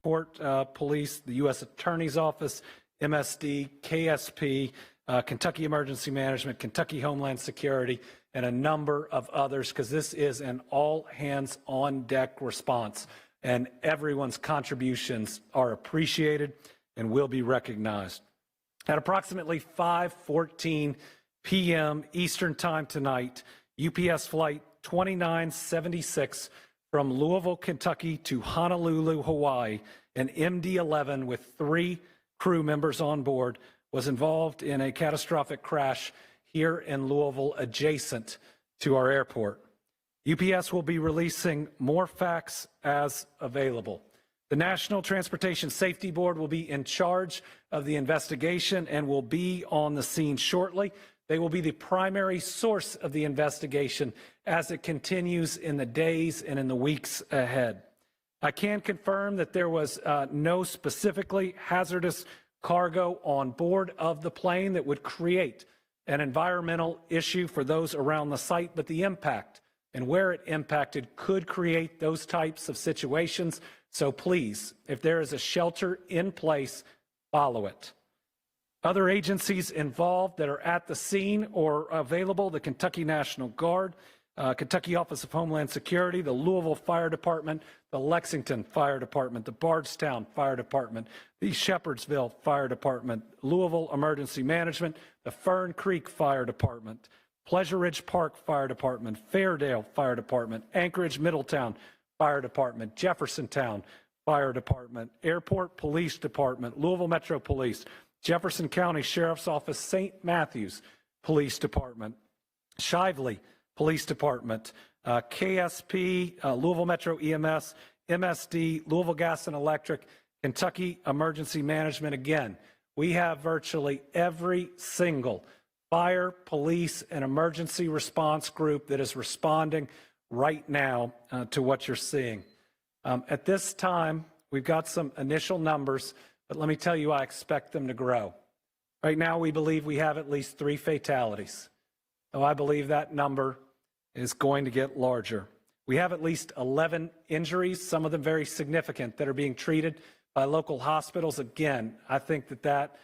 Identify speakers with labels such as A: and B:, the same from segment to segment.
A: Port Police, the U.S. Attorney's Office, MSD, KSP, Kentucky Emergency Management, Kentucky Homeland Security, and a number of others, because this is an all-hands-on-deck response, and everyone's contributions are appreciated and will be recognized. At approximately 5:14 p.m. Eastern Time tonight, UPS Flight 2976 from Louisville, Kentucky to Honolulu, Hawaii, an MD-11 with 3 crew members on board was involved in a catastrophic crash here in Louisville adjacent to our airport. UPS will be releasing more facts as available. The National Transportation Safety Board will be in charge of the investigation and will be on the scene shortly. They will be the primary source of the investigation as it continues in the days and in the weeks ahead. I can confirm that there was no specifically hazardous cargo on board of the plane that would create an environmental issue for those around the site, but the impact and where it impacted could create those types of situations. So please, if there is a shelter in place, follow it. Other agencies involved that are at the scene or available: the Kentucky National Guard, Kentucky Office of Homeland Security, the Louisville Fire Department, the Lexington Fire Department, the Bardstown Fire Department, the Shepherdsville Fire Department, Louisville Emergency Management, the Fern Creek Fire Department, Pleasure Ridge Park Fire Department, Fairdale Fire Department, Anchorage Middletown Fire Department, Jeffersontown Fire Department, Airport Police Department, Louisville Metro Police, Jefferson County Sheriff's Office, St. Matthews Police Department, Shively Police Department, KSP, Louisville Metro EMS, MSD, Louisville Gas and Electric, Kentucky Emergency Management. Again, we have virtually every single fire, police, and emergency response group that is responding right now to what you're seeing. At this time, we've got some initial numbers, but let me tell you, I expect them to grow. Right now, we believe we have at least 3 fatalities. So I believe that number is going to get larger. We have at least 11 injuries, some of them very significant, that are being treated by local hospitals. Again, I think that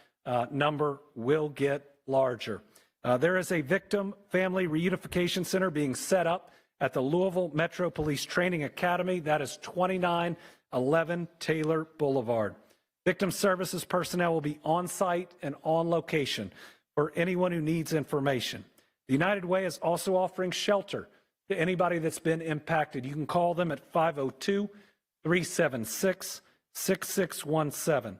A: number will get larger. There is a victim family reunification center being set up at the Louisville Metro Police Training Academy. That is 2911 Taylor Boulevard. Victim services personnel will be on site and on location for anyone who needs information. The United Way is also offering shelter to anybody that's been impacted. You can call them at 502-376-6617.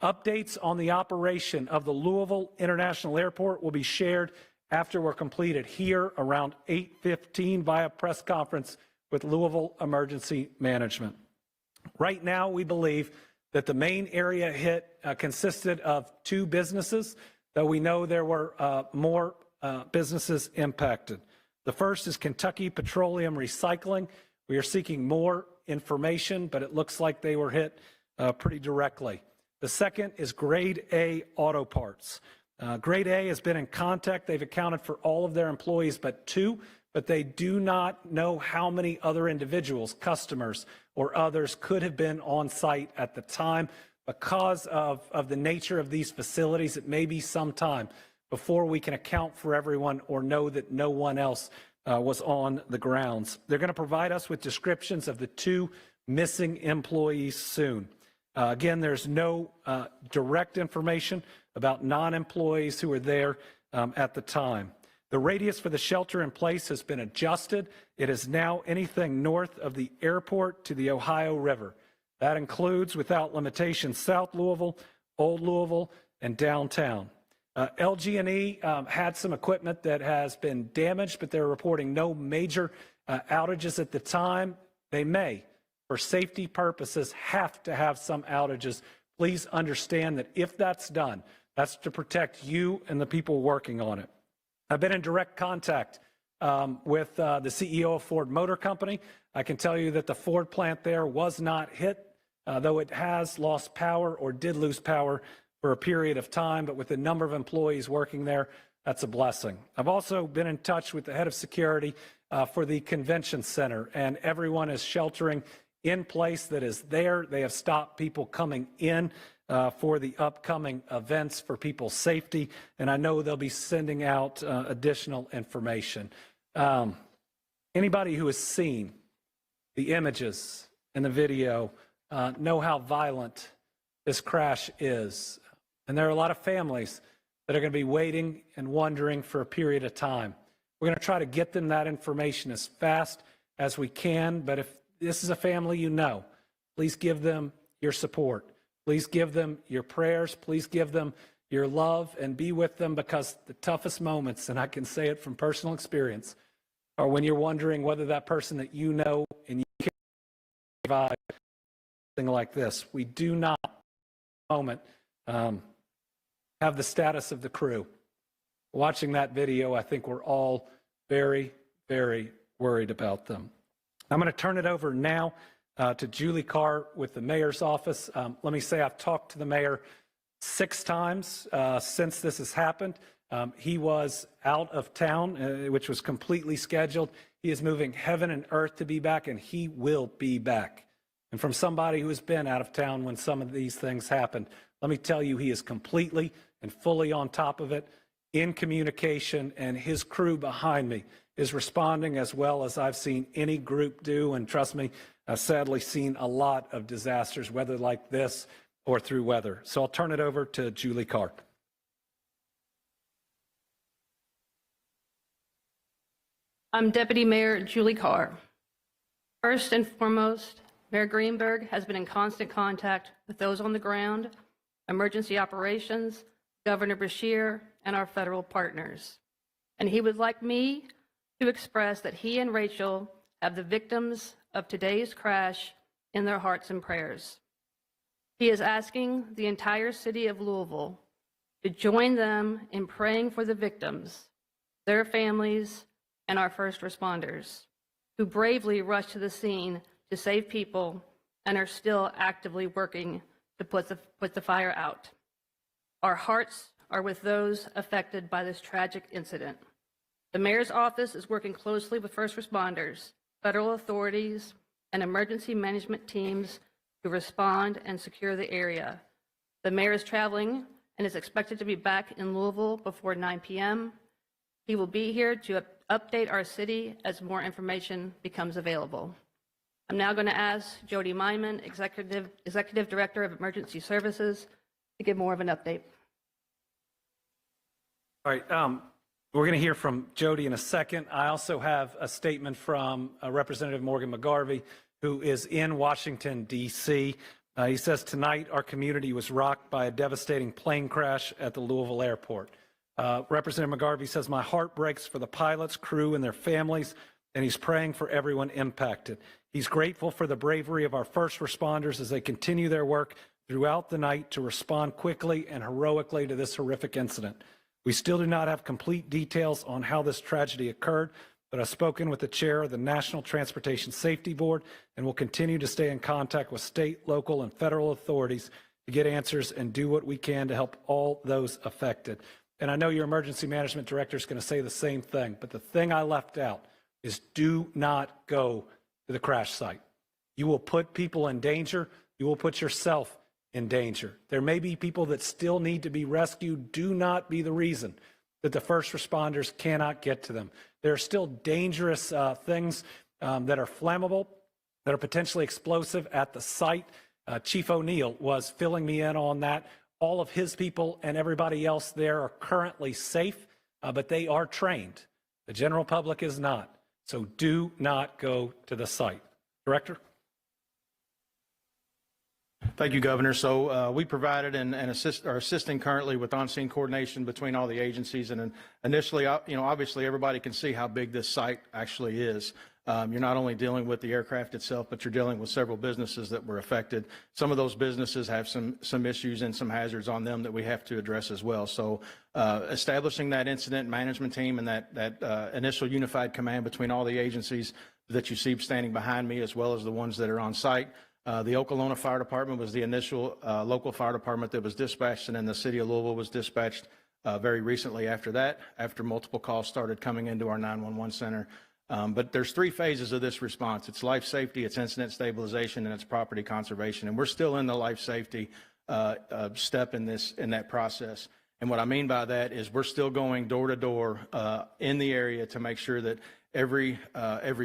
A: Updates on the operation of the Louisville International Airport will be shared after we're completed here around 8:15 via press conference with Louisville Emergency Management. Right now, we believe that the main area hit consisted of 2 businesses, though we know there were more businesses impacted. The first is Kentucky Petroleum Recycling. We are seeking more information, but it looks like they were hit pretty directly. The second is Grade A Auto Parts. Grade A has been in contact. They've accounted for all of their employees but 2, but they do not know how many other individuals, customers, or others could have been on site at the time. Because of the nature of these facilities, it may be some time before we can account for everyone or know that no one else was on the grounds. They're going to provide us with descriptions of the 2 missing employees soon. Again, there's no direct information about non-employees who were there at the time. The radius for the shelter in place has been adjusted. It is now anything north of the airport to the Ohio River. That includes, without limitation, South Louisville, Old Louisville, and downtown. LG&E had some equipment that has been damaged, but they're reporting no major outages at the time. They may, for safety purposes, have to have some outages. Please understand that if that's done, that's to protect you and the people working on it. I've been in direct contact with the CEO of Ford Motor Company. I can tell you that the Ford plant there was not hit, though it has lost power or did lose power for a period of time, but with the number of employees working there, that's a blessing. I've also been in touch with the head of security for the convention center, and everyone is sheltering in place that is there. They have stopped people coming in for the upcoming events for people's safety, and I know they'll be sending out additional information. Anybody who has seen the images and the video know how violent this crash is. And there are a lot of families that are going to be waiting and wondering for a period of time. We're going to try to get them that information as fast as we can, but if this is a family you know, please give them your support. Please give them your prayers. Please give them your love and be with them, because the toughest moments, and I can say it from personal experience, are when you're wondering whether that person that you know and you can survive something like this. We do not, at the moment, have the status of the crew. Watching that video, I think we're all very, very worried about them. I'm going to turn it over now to Julie Carr with the mayor's office. Let me say I've talked to the mayor 6 times since this has happened. He was out of town, which was completely scheduled. He is moving heaven and earth to be back, and he will be back. And from somebody who has been out of town when some of these things happened, let me tell you, he is completely and fully on top of it, in communication, and his crew behind me is responding as well as I've seen any group do. And trust me, I've sadly seen a lot of disasters, whether like this or through weather. So I'll turn it over to Julie Carr.
B: I'm Deputy Mayor Julie Carr. First and foremost, Mayor Greenberg has been in constant contact with those on the ground, emergency operations, Governor Beshear, and our federal partners. And he would like me to express that he and Rachel have the victims of today's crash in their hearts and prayers. He is asking the entire city of Louisville to join them in praying for the victims, their families, and our first responders, who bravely rushed to the scene to save people and are still actively working to put the fire out. Our hearts are with those affected by this tragic incident. The mayor's office is working closely with first responders, federal authorities, and emergency management teams to respond and secure the area. The mayor is traveling and is expected to be back in Louisville before 9 p.m. He will be here to update our city as more information becomes available. I'm now going to ask Jody Myman, Executive Director of Emergency Services, to give more of an update.
A: All right, we're going to hear from Jody in a second. I also have a statement from Representative Morgan McGarvey, who is in Washington, D.C. He says, tonight our community was rocked by a devastating plane crash at the Louisville airport. Representative McGarvey says, my heart breaks for the pilots, crew, and their families, and he's praying for everyone impacted. He's grateful for the bravery of our first responders as they continue their work throughout the night to respond quickly and heroically to this horrific incident. We still do not have complete details on how this tragedy occurred, but I've spoken with the chair of the National Transportation Safety Board and will continue to stay in contact with state, local, and federal authorities to get answers and do what we can to help all those affected. And I know your emergency management director is going to say the same thing, but the thing I left out is do not go to the crash site. You will put people in danger. You will put yourself in danger. There may be people that still need to be rescued. Do not be the reason that the first responders cannot get to them. There are still dangerous things that are flammable, that are potentially explosive at the site. Chief O'Neill was filling me in on that. All of his people and everybody else there are currently safe, but they are trained. The general public is not. So do not go to the site. Director?
C: Thank you, Governor. So we provided and are assisting currently with on-scene coordination between all the agencies. And initially, obviously everybody can see how big this site actually is. You're not only dealing with the aircraft itself, but you're dealing with several businesses that were affected. Some of those businesses have some issues and some hazards on them that we have to address as well. So establishing that incident management team and that initial unified command between all the agencies that you see standing behind me, as well as the ones that are on site. The Okolona Fire Department was the initial local fire department that was dispatched, and then the city of Louisville was dispatched very recently after that, after multiple calls started coming into our 911 center. But there's 3 phases of this response. It's life safety, it's incident stabilization, and it's property conservation. And we're still in the life safety step in that process. And what I mean by that is we're still going door to door in the area to make sure that every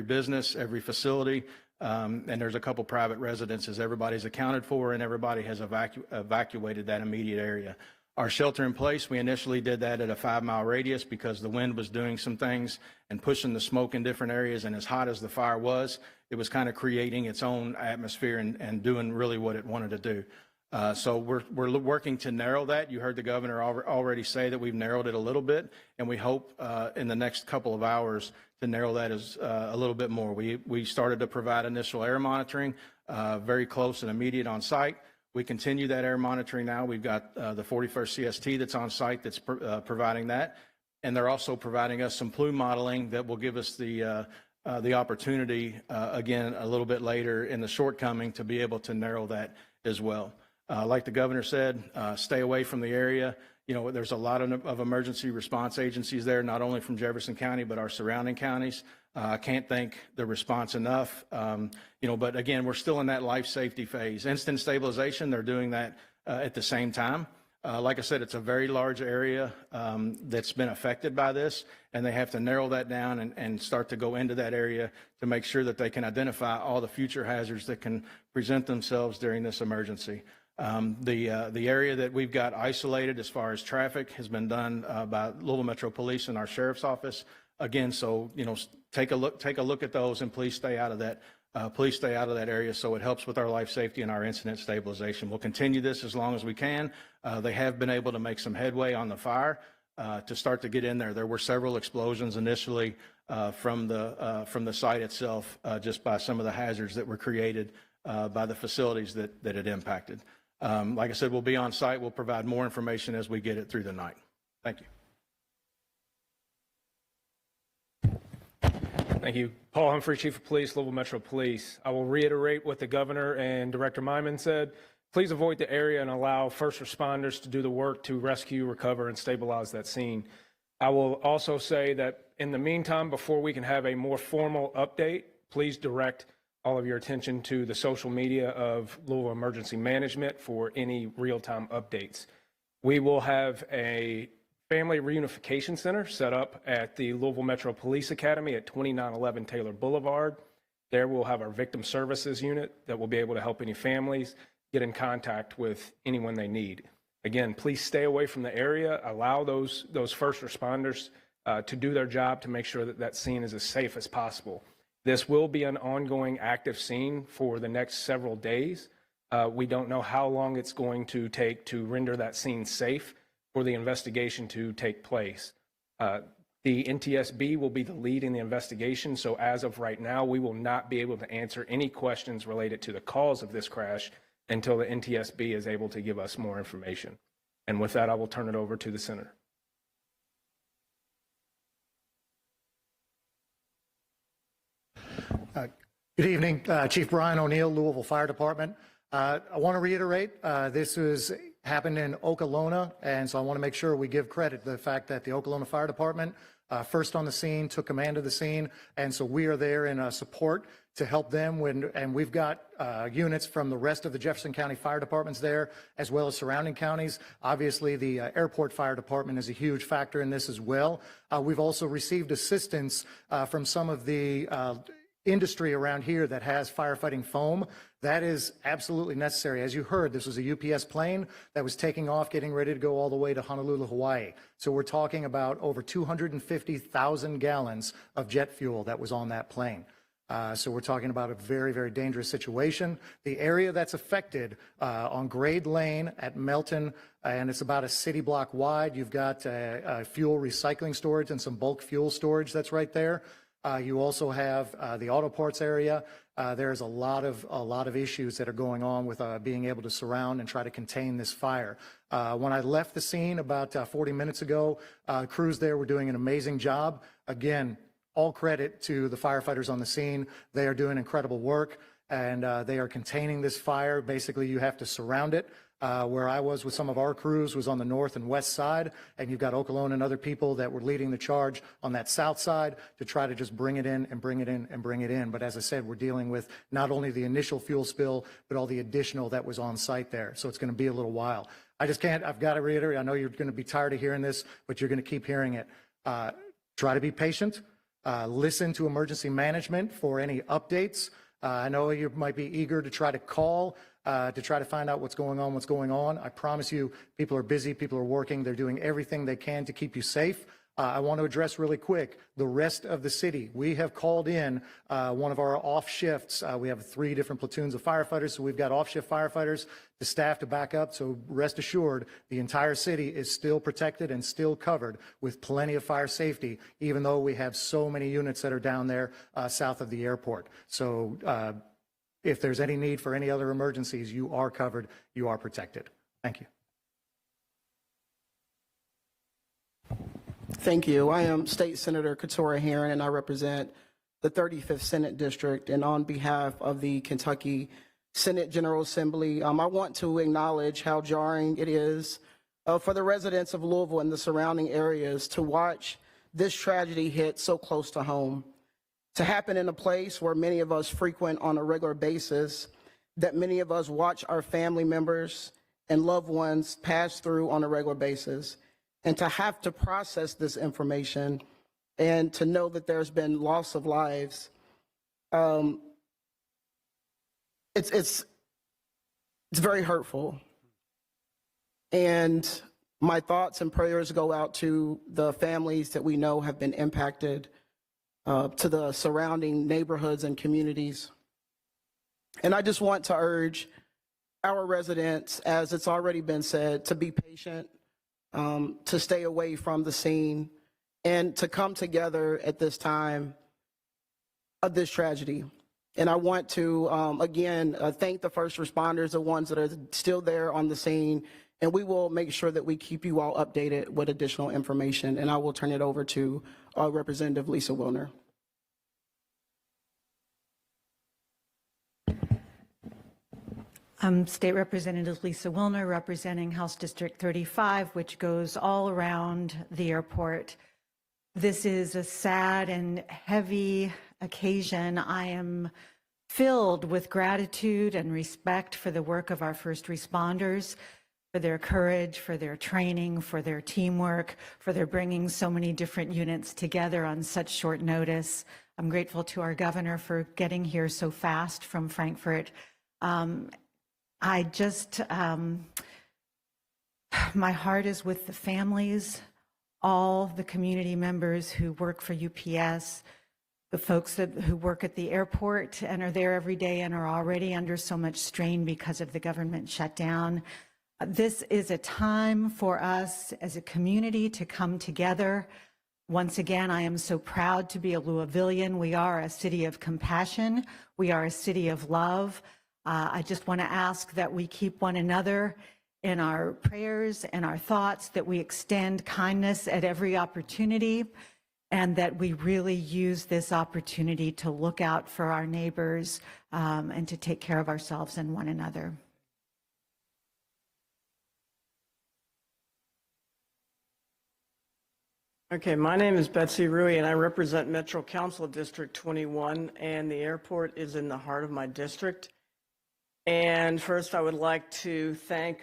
C: business, every facility, and there's a couple private residences, everybody's accounted for and everybody has evacuated that immediate area. Our shelter in place, we initially did that at a 5-mile radius because the wind was doing some things and pushing the smoke in different areas, and as hot as the fire was, it was kind of creating its own atmosphere and doing really what it wanted to do. So we're working to narrow that. You heard the governor already say that we've narrowed it a little bit, and we hope in the next couple of hours to narrow that as a little bit more. We started to provide initial air monitoring, very close and immediate on site. We continue that air monitoring now. We've got the 41st CST that's on site that's providing that, and they're also providing us some plume modeling that will give us the opportunity, again, a little bit later in the shortcoming to be able to narrow that as well. Like the governor said, stay away from the area. You know, there's a lot of emergency response agencies there, not only from Jefferson County, but our surrounding counties. I can't thank the response enough. You know, but again, we're still in that life safety phase. Instant stabilization, they're doing that at the same time. Like I said, it's a very large area that's been affected by this, and they have to narrow that down and start to go into that area to make sure that they can identify all the future hazards that can present themselves during this emergency. The area that we've got isolated as far as traffic has been done by Louisville Metro Police and our sheriff's office. Again, so you know, take a look at those, and please stay out of that. Please stay out of that area so it helps with our life safety and our incident stabilization. We'll continue this as long as we can. They have been able to make some headway on the fire to start to get in there. There were several explosions initially from the site itself, just by some of the hazards that were created by the facilities that it impacted. Like I said, we'll be on site. We'll provide more information as we get it through the night. Thank you.
D: Thank you. Paul Humphrey, Chief of Police, Louisville Metro Police. I will reiterate what the governor and Director Myman said. Please avoid the area and allow first responders to do the work to rescue, recover, and stabilize that scene. I will also say that in the meantime, before we can have a more formal update, please direct all of your attention to the social media of Louisville Emergency Management for any real-time updates. We will have a Family Reunification Center set up at the Louisville Metro Police Academy at 2911 Taylor Boulevard. There we'll have our Victim Services Unit that will be able to help any families get in contact with anyone they need. Again, please stay away from the area. Allow those first responders to do their job to make sure that that scene is as safe as possible. This will be an ongoing active scene for the next several days. We don't know how long it's going to take to render that scene safe for the investigation to take place. The NTSB will be the lead in the investigation, so as of right now, we will not be able to answer any questions related to the cause of this crash until the NTSB is able to give us more information. And with that, I will turn it over to the Senator.
E: Good evening, Chief Brian O'Neill, Louisville Fire Department. I want to reiterate, this happened in Okolona, and so I want to make sure we give credit to the fact that the Okolona Fire Department first on the scene, took command of the scene, and so we are there in support to help them and we've got units from the rest of the Jefferson County Fire Departments there, as well as surrounding counties. Obviously, the Airport Fire Department is a huge factor in this as well. We've also received assistance from some of the industry around here that has firefighting foam. That is absolutely necessary. As you heard, this was a UPS plane that was taking off, getting ready to go all the way to Honolulu, Hawaii. So we're talking about over 250,000 gallons of jet fuel that was on that plane. So we're talking about a very, very dangerous situation. The area that's affected on Grade Lane at Melton, and it's about a city block wide. You've got fuel recycling storage and some bulk fuel storage that's right there. You also have the auto parts area. There's a lot of issues that are going on with being able to surround and try to contain this fire. When I left the scene about 40 minutes ago, crews there were doing an amazing job. Again, all credit to the firefighters on the scene. They are doing incredible work, and they are containing this fire. Basically, you have to surround it. Where I was with some of our crews was on the north and west side, and you've got Okolona and other people that were leading the charge on that south side to try to just bring it in and bring it in and bring it in. But as I said, we're dealing with not only the initial fuel spill, but all the additional that was on site there. So it's going to be a little while. I just can't, I've got to reiterate, I know you're going to be tired of hearing this, but you're going to keep hearing it. Try to be patient. Listen to emergency management for any updates. I know you might be eager to try to call to try to find out what's going on. I promise you, people are busy, people are working, they're doing everything they can to keep you safe. I want to address really quick the rest of the city. We have called in one of our off shifts. We have 3 different platoons of firefighters, so we've got off shift firefighters to staff to back up. So rest assured, the entire city is still protected and still covered with plenty of fire safety, even though we have so many units that are down there south of the airport. So if there's any need for any other emergencies, you are covered, you are protected. Thank you.
F: Thank you. I am State Senator Keturah Herron, and I represent the 35th Senate District. And on behalf of the Kentucky Senate General Assembly, I want to acknowledge how jarring it is for the residents of Louisville and the surrounding areas to watch this tragedy hit so close to home, to happen in a place where many of us frequent on a regular basis, that many of us watch our family members and loved ones pass through on a regular basis, and to have to process this information and to know that there's been loss of lives. It's very hurtful. And my thoughts and prayers go out to the families that we know have been impacted, to the surrounding neighborhoods and communities. And I just want to urge our residents, as it's already been said, to be patient, to stay away from the scene, and to come together at this time of this tragedy. And I want to, again, thank the first responders, the ones that are still there on the scene, and we will make sure that we keep you all updated with additional information. And I will turn it over to Representative Lisa Wilner.
G: State Representative Lisa Wilner, representing House District 35, which goes all around the airport. This is a sad and heavy occasion. I am filled with gratitude and respect for the work of our first responders, for their courage, for their training, for their teamwork, for their bringing so many different units together on such short notice. I'm grateful to our governor for getting here so fast from Frankfurt. I just, my heart is with the families, all the community members who work for UPS, the folks who work at the airport and are there every day and are already under so much strain because of the government shutdown. This is a time for us as a community to come together. Once again, I am so proud to be a Louisvillian. We are a city of compassion. We are a city of love. I just want to ask that we keep one another in our prayers and our thoughts, that we extend kindness at every opportunity, and that we really use this opportunity to look out for our neighbors and to take care of ourselves and one another.
H: Okay, my name is Betsy Rui, and I represent Metro Council District 21, and the airport is in the heart of my district. And first, I would like to thank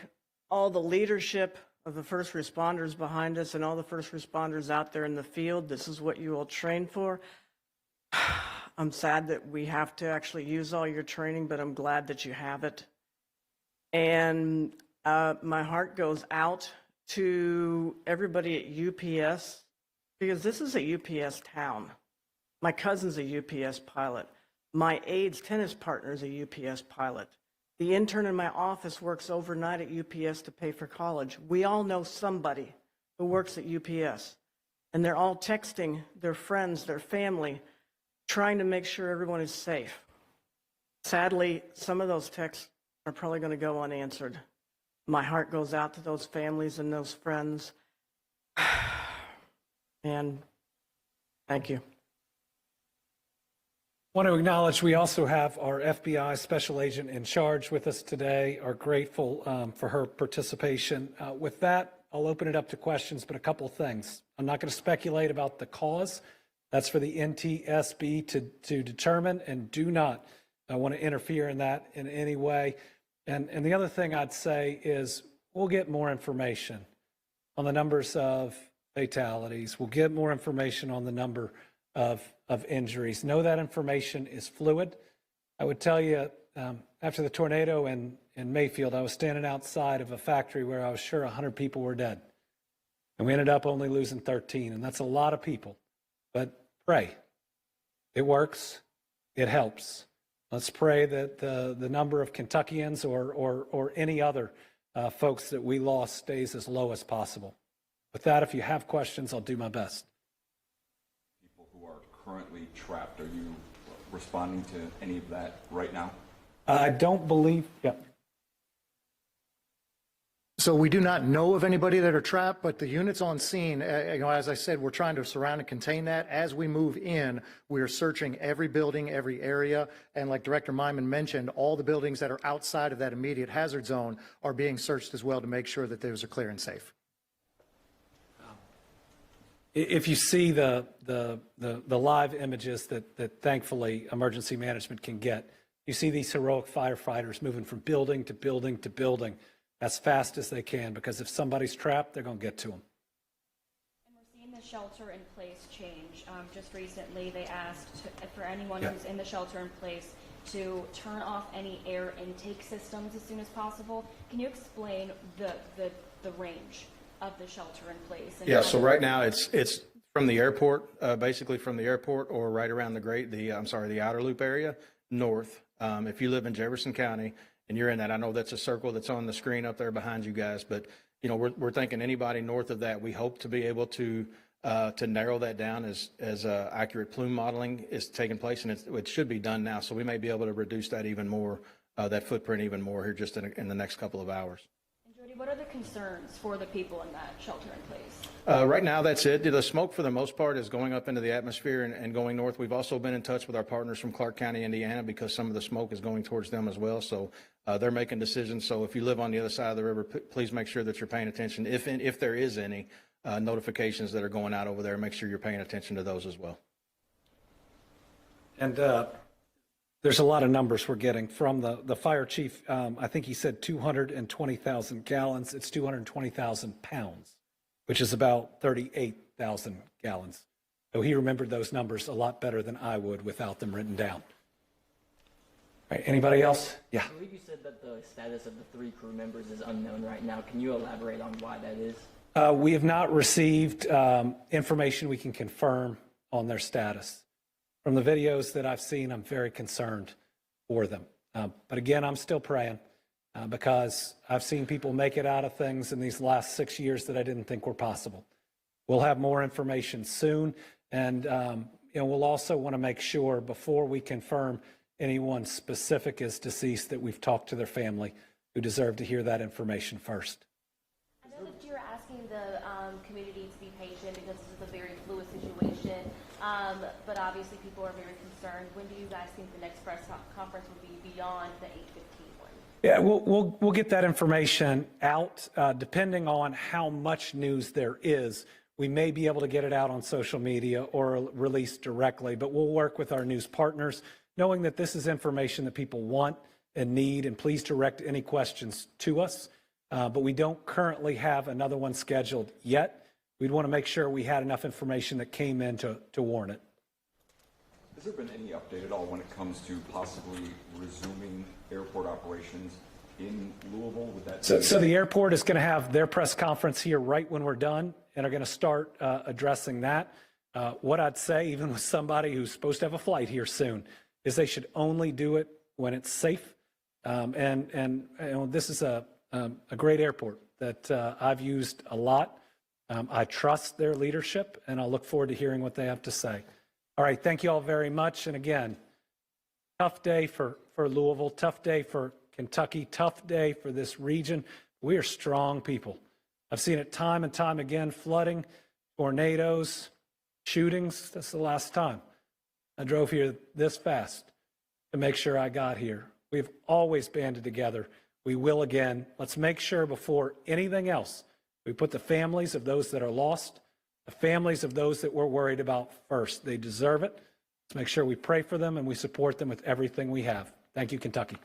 H: all the leadership of the first responders behind us and all the first responders out there in the field. This is what you all train for. I'm sad that we have to actually use all your training, but I'm glad that you have it. And my heart goes out to everybody at UPS, because this is a UPS town. My cousin's a UPS pilot. My aide's tennis partner is a UPS pilot. The intern in my office works overnight at UPS to pay for college. We all know somebody who works at UPS, and they're all texting their friends, their family, trying to make sure everyone is safe. Sadly, some of those texts are probably going to go unanswered. My heart goes out to those families and those friends. And thank you.
A: Want to acknowledge we also have our FBI special agent in charge with us today. Are grateful for her participation. With that, I'll open it up to questions, but a couple of things. I'm not going to speculate about the cause. That's for the NTSB to determine, and do not want to interfere in that in any way. And the other thing I'd say is we'll get more information on the numbers of fatalities. We'll get more information on the number of injuries. Know that information is fluid. I would tell you, after the tornado in Mayfield, I was standing outside of a factory where I was sure 100 people were dead. And we ended up only losing 13, and that's a lot of people. But pray. It works. It helps. Let's pray that the number of Kentuckians or any other folks that we lost stays as low as possible. With that, if you have questions, I'll do my best.
I: People who are currently trapped, are you responding to any of that right now?
A: I don't believe, yeah.
E: So we do not know of anybody that are trapped, but the units on scene, as I said, we're trying to surround and contain that. As we move in, we are searching every building, every area. And like Director Myman mentioned, all the buildings that are outside of that immediate hazard zone are being searched as well to make sure that those are clear and safe.
A: If you see the live images that thankfully emergency management can get, you see these heroic firefighters moving from building to building to building as fast as they can, because if somebody's trapped, they're going to get to them.
J: And we're seeing the shelter in place change. Just recently, they asked for anyone who's in the shelter in place to turn off any air intake systems as soon as possible. Can you explain the range of the shelter in place?
C: Yeah, so right now it's from the airport, basically from the airport or right around the outer loop area north. If you live in Jefferson County and you're in that, I know that's a circle that's on the screen up there behind you guys, but you know, we're thinking anybody north of that, we hope to be able to narrow that down as accurate plume modeling is taking place, and it should be done now. So we may be able to reduce that even more, that footprint even more here just in the next couple of hours.
J: What are the concerns for the people in that shelter in place?
C: Right now, that's it. The smoke, for the most part, is going up into the atmosphere and going north. We've also been in touch with our partners from Clark County, Indiana, because some of the smoke is going towards them as well. So they're making decisions. So if you live on the other side of the river, please make sure that you're paying attention. If there is any notifications that are going out over there, make sure you're paying attention to those as well.
A: And there's a lot of numbers we're getting from the fire chief. I think he said 220,000 gallons. It's 220,000 pounds, which is about 38,000 gallons. So he remembered those numbers a lot better than I would without them written down. All right, anybody else? Yeah.
K: I believe you said that the status of the 3 crew members is unknown right now. Can you elaborate on why that is?
A: We have not received information we can confirm on their status. From the videos that I've seen, I'm very concerned for them. But again, I'm still praying because I've seen people make it out of things in these last 6 years that I didn't think were possible. We'll have more information soon. And we'll also want to make sure before we confirm anyone specific is deceased that we've talked to their family, who deserve to hear that information first.
J: I know that you're asking the community to be patient because this is a very fluid situation, but obviously people are very concerned. When do you guys think the next press conference will be beyond the 8:15 one?
A: Yeah, we'll get that information out depending on how much news there is. We may be able to get it out on social media or release directly, but we'll work with our news partners, knowing that this is information that people want and need, and please direct any questions to us. But we don't currently have another one scheduled yet. We'd want to make sure we had enough information that came in to warn it.
I: Has there been any update at all when it comes to possibly resuming airport operations in Louisville? Would that
A: so the airport is going to have their press conference here right when we're done, and are going to start addressing that. What I'd say, even with somebody who's supposed to have a flight here soon, is they should only do it when it's safe. And this is a great airport that I've used a lot. I trust their leadership, and I'll look forward to hearing what they have to say. All right, thank you all very much. And again, tough day for Louisville, tough day for Kentucky, tough day for this region. We are strong people. I've seen it time and time again, flooding, tornadoes, shootings. That's the last time. I drove here this fast to make sure I got here. We've always banded together. We will again. Let's make sure before anything else, we put the families of those that are lost, the families of those that we're worried about first. They deserve it. Let's make sure we pray for them and we support them with everything we have. Thank you, Kentucky.